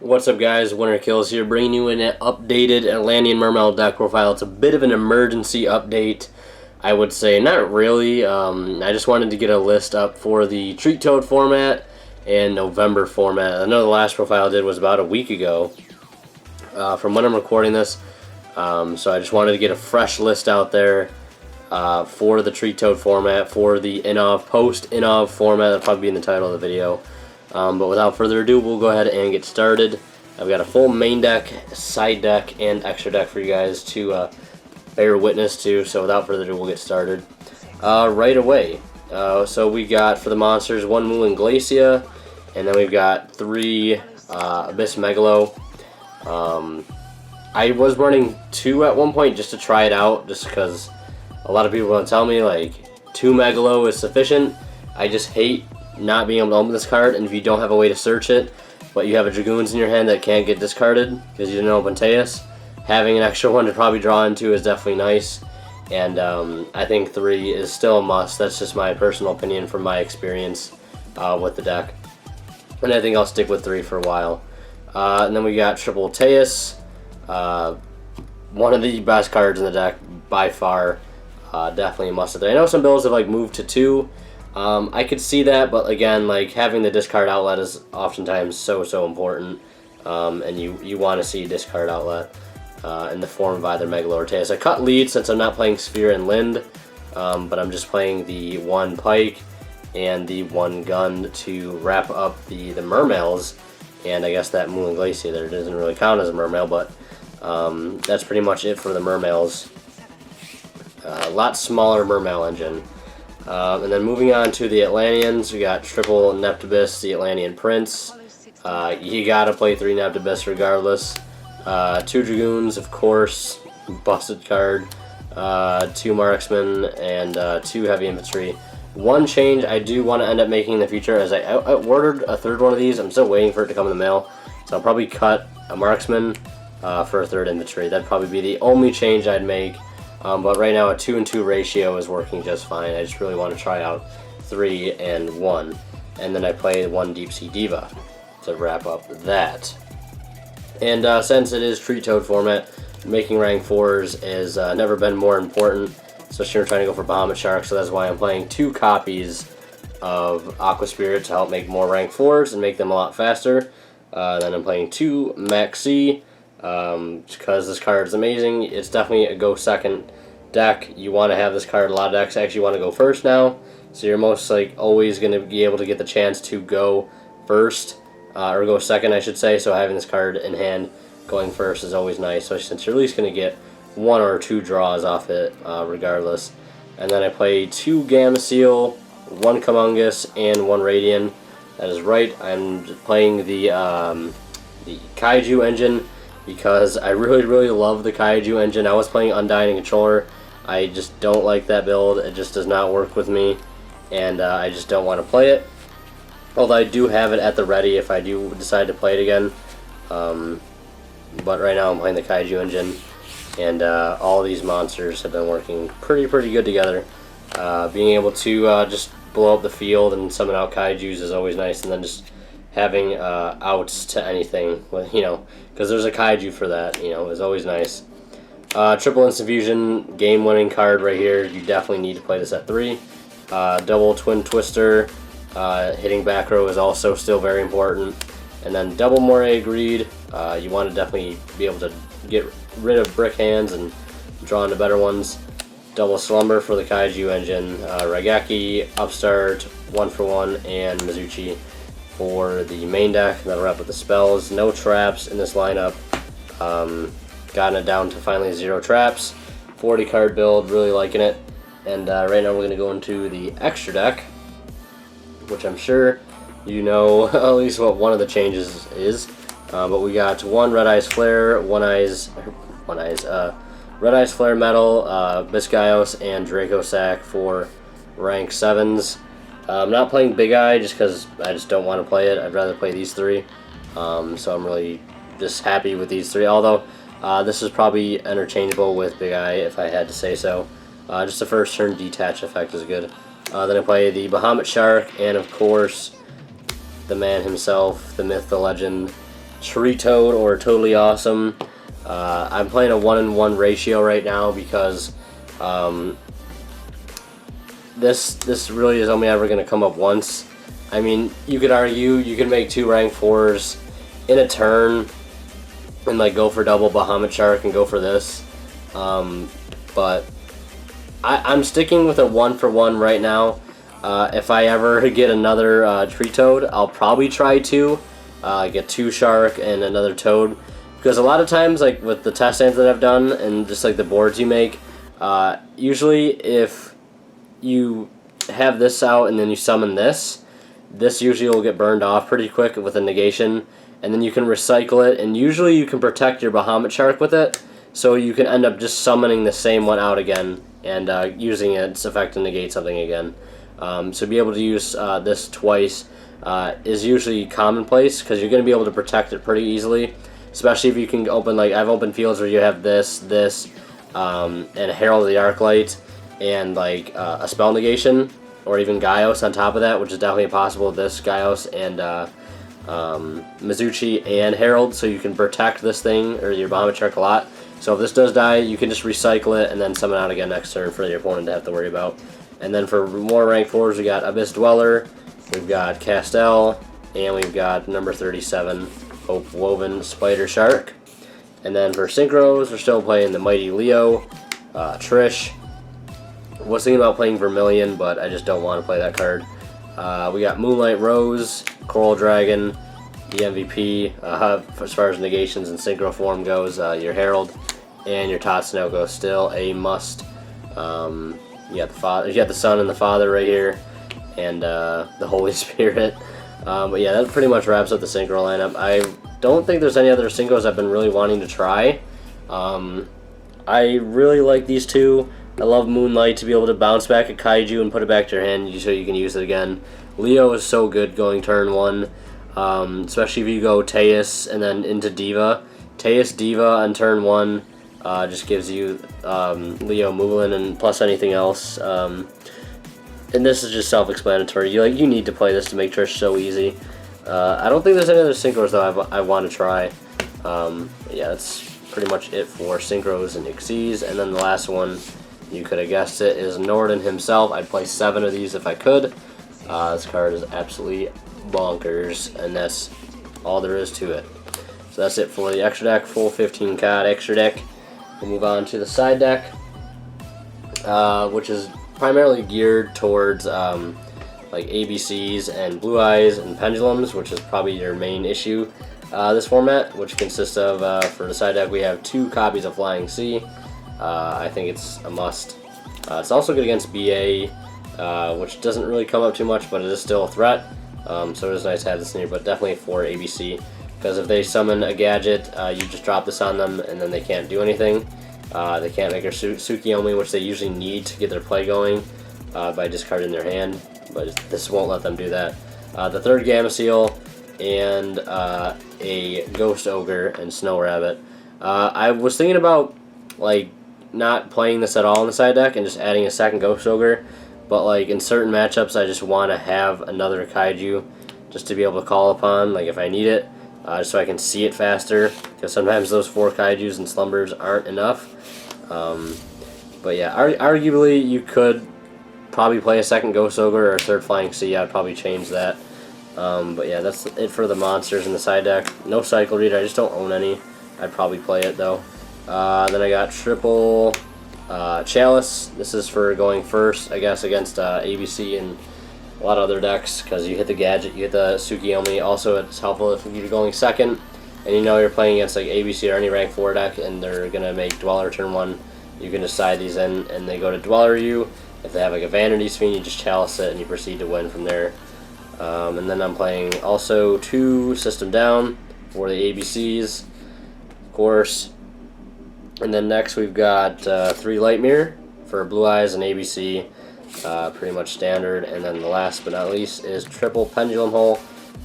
What's up, guys? Winner Kills here, bringing you an updated Atlantean Mermail deck profile. It's a bit of an emergency update, I would say. Not really. I just wanted to get a list up for the Treat Toad format and November format. I know the last profile I did was about a week ago from when I'm recording this. So I just wanted to get a fresh list out there for the Treat Toad format, for the INOV, post-INOV format. That'll probably be in the title of the video. But without further ado, we'll go ahead and get started. I've got a full main deck, side deck, and extra deck for you guys to bear witness to. So without further ado, we'll get started right away. So we got, for the monsters, 1 Moulinglacia, and then we've got 3 Abyssmegalo. I was running 2 at one point just to try it out, just because a lot of people want to tell me, like, 2 Megalo is sufficient. I just hate not being able to open this card, and if you don't have a way to search it, but you have a Dragoons in your hand that can't get discarded because you didn't open Teus, having an extra one to probably draw into is definitely nice. And I think 3 is still a must. That's just my personal opinion from my experience with the deck, and I think I'll stick with 3 for a while. And then we got triple Teus, one of the best cards in the deck by far. Definitely a must. I know some builds have like moved to 2. I could see that, but again, like, having the discard outlet is oftentimes so important, and you want to see discard outlet in the form of either Megalo or Teus. I cut lead since I'm not playing Sphere and Lind, but I'm just playing the 1 Pike and the 1 Gun to wrap up the Mermails, and I guess that Moulinglacia there doesn't really count as a Mermail, but that's pretty much it for the Mermails. A lot smaller Mermail engine. And then moving on to the Atlanteans, we got triple Neptabyss, the Atlantean Prince. You gotta play 3 Neptabyss regardless. 2 Dragoons, of course, busted card. 2 Marksman, and 2 Heavy Infantry. One change I do want to end up making in the future is I ordered a 3rd one of these. I'm still waiting for it to come in the mail, so I'll probably cut a Marksman for a 3rd Infantry. That'd probably be the only change I'd make. But right now a 2-and-2 ratio is working just fine. I just really want to try out 3 and 1. And then I play 1 Deep Sea Diva to wrap up that. And since it is Treat Toad format, making rank 4s has never been more important, especially when we're trying to go for Bahamut Shark. So that's why I'm playing 2 copies of Aqua Spirit to help make more rank 4s and make them a lot faster. Then I'm playing 2 Maxx C. Because this card is amazing. It's definitely a go second deck. You want to have this card. A lot of decks actually want to go first now, so you're most like always going to be able to get the chance to go first, or go second, I should say. So having this card in hand going first is always nice, especially since you're at least going to get 1 or 2 draws off it regardless. And then I play 2 Gameciel, 1 Komongous, and 1 Radian. That is right, I'm playing the Kaiju engine, because I really love the Kaiju engine. I was playing Undying Controller. I just don't like that build. It just does not work with me, and I just don't want to play it. Although I do have it at the ready if I do decide to play it again. But right now I'm playing the Kaiju engine, and all these monsters have been working pretty good together. Being able to just blow up the field and summon out Kaijus is always nice, and then just having outs to anything, you know, because there's a Kaiju for that, you know, is always nice. Triple Instant Fusion, game-winning card right here. You definitely need to play this at 3. Double Twin Twister, hitting back row is also still very important. And then double Moray of Greed. You want to definitely be able to get rid of brick hands and draw into better ones. Double Slumber for the Kaiju engine. Raigeki, Upstart, 1-for-1, and Mizuchi for the main deck. That'll wrap up the spells. No traps in this lineup. Gotten it down to finally 0 traps. 40 card build, really liking it. And right now we're going to go into the extra deck, which I'm sure you know at least what one of the changes is. But we got 1 Red Eyes Flare, Red Eyes Flare Metal, Abyssgaios, and Dracossack for rank 7s. I'm not playing Big Eye just because I just don't want to play it. I'd rather play these 3. So I'm really just happy with these 3. Although this is probably interchangeable with Big Eye if I had to say so. Just the first turn detach effect is good. Then I play the Bahamut Shark, and of course the man himself, the myth, the legend, Tree Toad or Toadally Awesome. I'm playing a 1-in-1 ratio right now because this really is only ever going to come up once. I mean, you could argue you can make 2 rank 4s in a turn and like go for double Bahamut Shark and go for this, but I'm sticking with a 1-for-1 right now. If I ever get another Tree Toad, I'll probably try to get 2 Shark and another Toad, because a lot of times, like with the test stands that I've done and just like the boards you make, usually if you have this out and then you summon this usually will get burned off pretty quick with a negation, and then you can recycle it, and usually you can protect your Bahamut Shark with it, so you can end up just summoning the same one out again and using its effect to negate something again. So be able to use this twice is usually commonplace, because you're going to be able to protect it pretty easily, especially if you can open, like I've opened fields where you have this, and Herald of the Arclight, and like a spell negation, or even Gaios on top of that, which is definitely possible with this Gaios and Mizuchi and Herald, so you can protect this thing or your Bahamut Shark a lot. So if this does die, you can just recycle it and then summon out again next turn for your opponent to have to worry about. And then for more rank 4s, we got Abyss Dweller, we've got Castel, and we've got number 37, Hope Woven Spider Shark. And then for synchros, we're still playing the Mighty Leo, Trish. Was thinking about playing Vermilion, but I just don't want to play that card. We got Moonlight Rose, Coral Dragon, the MVP. As far as negations and synchro form goes, your Herald and your Tatsunoko still a must. You got the Sun and the Father right here, and the Holy Spirit. But yeah, that pretty much wraps up the synchro lineup. I don't think there's any other synchros I've been really wanting to try. I really like these two. I love Moonlight to be able to bounce back a Kaiju and put it back to your hand so you can use it again. Leo is so good going turn 1, especially if you go Teus and then into Diva. Teus Diva on turn 1 just gives you Leo Moulin and plus anything else. And this is just self-explanatory. You need to play this to make Trish so easy. I don't think there's any other synchros though I want to try. Yeah, that's pretty much it for synchros and Xyz. And then the last one, you could have guessed it, is Norden himself. I'd play 7 of these if I could. This card is absolutely bonkers, and that's all there is to it. So that's it for the extra deck, full 15 card extra deck. We'll move on to the side deck, which is primarily geared towards like ABCs and Blue Eyes and Pendulums, which is probably your main issue this format, which consists of, for the side deck, we have 2 copies of Flying Sea. I think it's a must. It's also good against BA, which doesn't really come up too much, but it is still a threat. So it is nice to have this in here, but definitely for ABC, because if they summon a gadget, you just drop this on them, and then they can't do anything. They can't make their Tsukiyomi, which they usually need to get their play going, by discarding their hand, but this won't let them do that. The third Gameciel, and a Ghost Ogre and Snow Rabbit. I was thinking about like not playing this at all in the side deck and just adding a second Ghost Ogre, but like in certain matchups I just want to have another Kaiju just to be able to call upon, like if I need it, just so I can see it faster, because sometimes those 4 Kaijus and Slumbers aren't enough. But yeah, arguably you could probably play a second Ghost Ogre or a third Flying Sea. I'd probably change that. But yeah, that's it for the monsters in the side deck. No Cycle Reader, I just don't own any. I'd probably play it though. Then I got triple Chalice. This is for going first, I guess, against ABC and a lot of other decks, because you hit the gadget, you hit the Tsukiyomi. Also, it's helpful if you're going second and you know you're playing against like ABC or any rank 4 deck and they're going to make Dweller turn 1. You can just side these in and they go to Dweller you. If they have like a Vanity's Fiend, you just Chalice it and you proceed to win from there. And then I'm playing also 2 System Down for the ABCs, of course. And then next we've got 3 Light Mirror for Blue Eyes and ABC, pretty much standard. And then the last but not least is triple Pendulum Hole.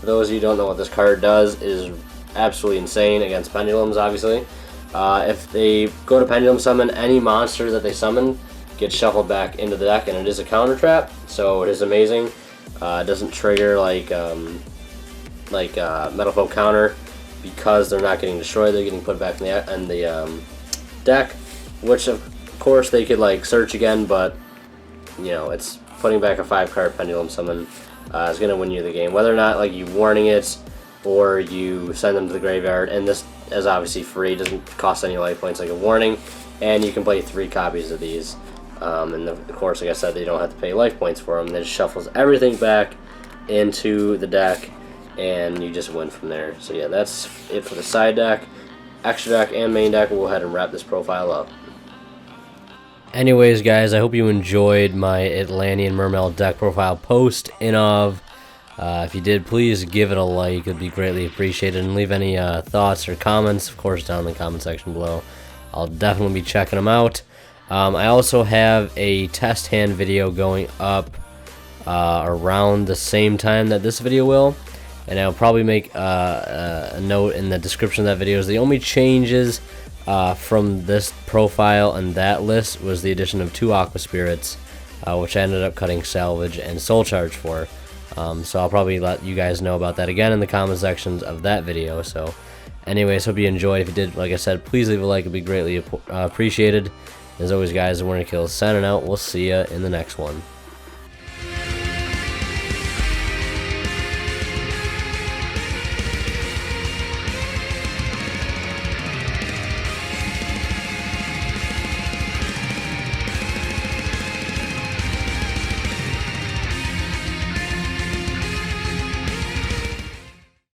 For those of you who don't know what this card does, is absolutely insane against Pendulums, obviously. If they go to Pendulum Summon, any monster that they summon gets shuffled back into the deck, and it is a counter trap, so it is amazing. It doesn't trigger like Metal Foe Counter. because they're not getting destroyed, they're getting put back in the deck, which of course they could like search again, but you know, it's putting back a 5-card Pendulum Summon is going to win you the game, whether or not like you warning it or you send them to the graveyard. And this is obviously free, doesn't cost any life points like a warning, and you can play 3 copies of these. And of course, like I said, they don't have to pay life points for them. They just shuffles everything back into the deck, and you just win from there. So yeah, that's it for the side deck. Extra deck and main deck. We'll go ahead and wrap this profile up. Anyways, guys, I hope you enjoyed my Atlantean Mermail deck profile post INOV. If you did, please give it a like. It would be greatly appreciated. And leave any thoughts or comments, of course, down in the comment section below. I'll definitely be checking them out. I also have a test hand video going up around the same time that this video will. And I'll probably make a note in the description of that video. The only changes from this profile and that list was the addition of 2 Aqua Spirits, which I ended up cutting Salvage and Soul Charge for. So I'll probably let you guys know about that again in the comment sections of that video. So anyways, hope you enjoyed. If you did, like I said, please leave a like. It would be greatly appreciated. As always, guys, the Winner Kills signing out. We'll see you in the next one.